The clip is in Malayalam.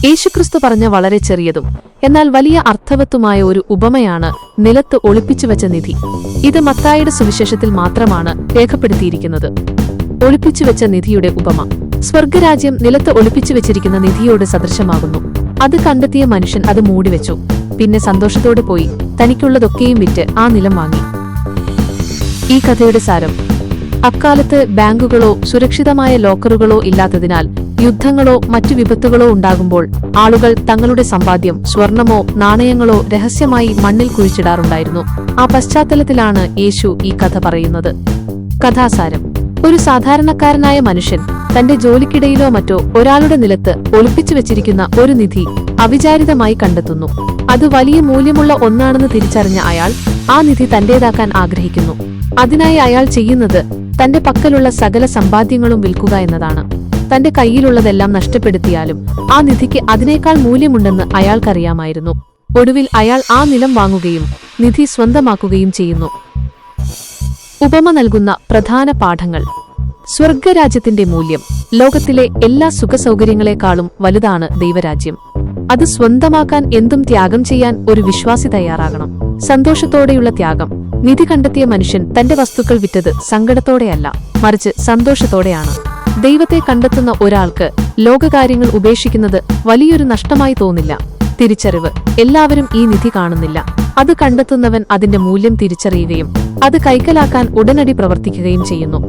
യേശുക്രിസ്തു പറഞ്ഞ വളരെ ചെറിയതും എന്നാൽ വലിയ അർത്ഥവത്തുമായ ഒരു ഉപമയാണ് നിലത്ത് ഒളിപ്പിച്ചുവെച്ച നിധി. ഇത് മത്തായിയുടെ സുവിശേഷത്തിൽ മാത്രമാണ് രേഖപ്പെടുത്തിയിരിക്കുന്നത്. ഒളിപ്പിച്ചുവെച്ച നിധിയുടെ ഉപമ സ്വർഗരാജ്യം നിലത്ത് ഒളിപ്പിച്ചുവെച്ചിരിക്കുന്ന നിധിയോട് സദൃശമാകുന്നു. അത് കണ്ടെത്തിയ മനുഷ്യൻ അത് മൂടിവെച്ചു. പിന്നെ സന്തോഷത്തോടെ പോയി തനിക്കുള്ളതൊക്കെയും വിറ്റ് ആ നിലം വാങ്ങി. ഈ കഥയുടെ സാരം: അക്കാലത്ത് ബാങ്കുകളോ സുരക്ഷിതമായ ലോക്കറുകളോ ഇല്ലാത്തതിനാൽ യുദ്ധങ്ങളോ മറ്റു വിപത്തുകളോ ഉണ്ടാകുമ്പോൾ ആളുകൾ തങ്ങളുടെ സമ്പാദ്യം, സ്വർണമോ നാണയങ്ങളോ രഹസ്യമായി മണ്ണിൽ കുഴിച്ചിടാറുണ്ടായിരുന്നു. ആ പശ്ചാത്തലത്തിലാണ് യേശു ഈ കഥ പറയുന്നത്. കഥാസാരം: ഒരു സാധാരണക്കാരനായ മനുഷ്യൻ തന്റെ ജോലിക്കിടയിലോ മറ്റോ ഒരാളുടെ നിലത്ത് ഒളിപ്പിച്ചു വെച്ചിരിക്കുന്ന ഒരു നിധി അവിചാരിതമായി കണ്ടെത്തുന്നു. അത് വലിയ മൂല്യമുള്ള ഒന്നാണെന്ന് തിരിച്ചറിഞ്ഞ അയാൾ ആ നിധി തന്റേതാക്കാൻ ആഗ്രഹിക്കുന്നു. അതിനായി അയാൾ ചെയ്യുന്നത് തന്റെ പക്കലുള്ള സകല സമ്പാദ്യങ്ങളും വിൽക്കുക എന്നതാണ്. തന്റെ കയ്യിലുള്ളതെല്ലാം നഷ്ടപ്പെടുത്തിയാലും ആ നിധിക്ക് അതിനേക്കാൾ മൂല്യമുണ്ടെന്ന് അയാൾക്കറിയാമായിരുന്നു. ഒടുവിൽ അയാൾ ആ നിലം വാങ്ങുകയും നിധി സ്വന്തമാക്കുകയും ചെയ്യുന്നു. ഉപമ നൽകുന്ന പ്രധാന പാഠങ്ങൾ: സ്വർഗരാജ്യത്തിന്റെ മൂല്യം. ലോകത്തിലെ എല്ലാ സുഖസൗകര്യങ്ങളെക്കാളും വലുതാണ് ദൈവരാജ്യം. അത് സ്വന്തമാക്കാൻ എന്തും ത്യാഗം ചെയ്യാൻ ഒരു വിശ്വാസി തയ്യാറാകണം. സന്തോഷത്തോടെയുള്ള ത്യാഗം. നിധി കണ്ടെത്തിയ മനുഷ്യൻ തന്റെ വസ്തുക്കൾ വിറ്റത് സങ്കടത്തോടെയല്ല, മറിച്ച് സന്തോഷത്തോടെയാണ്. ദൈവത്തെ കണ്ടെത്തുന്ന ഒരാൾക്ക് ലോകകാര്യങ്ങൾ ഉപേക്ഷിക്കുന്നത് വലിയൊരു നഷ്ടമായി തോന്നില്ല. തിരിച്ചറിവ്: എല്ലാവരും ഈ നിധി കാണുന്നില്ല. അത് കണ്ടെത്തുന്നവൻ അതിന്റെ മൂല്യം തിരിച്ചറിയുകയും അത് കൈക്കലാക്കാൻ ഉടനടി പ്രവർത്തിക്കുകയും ചെയ്യുന്നു.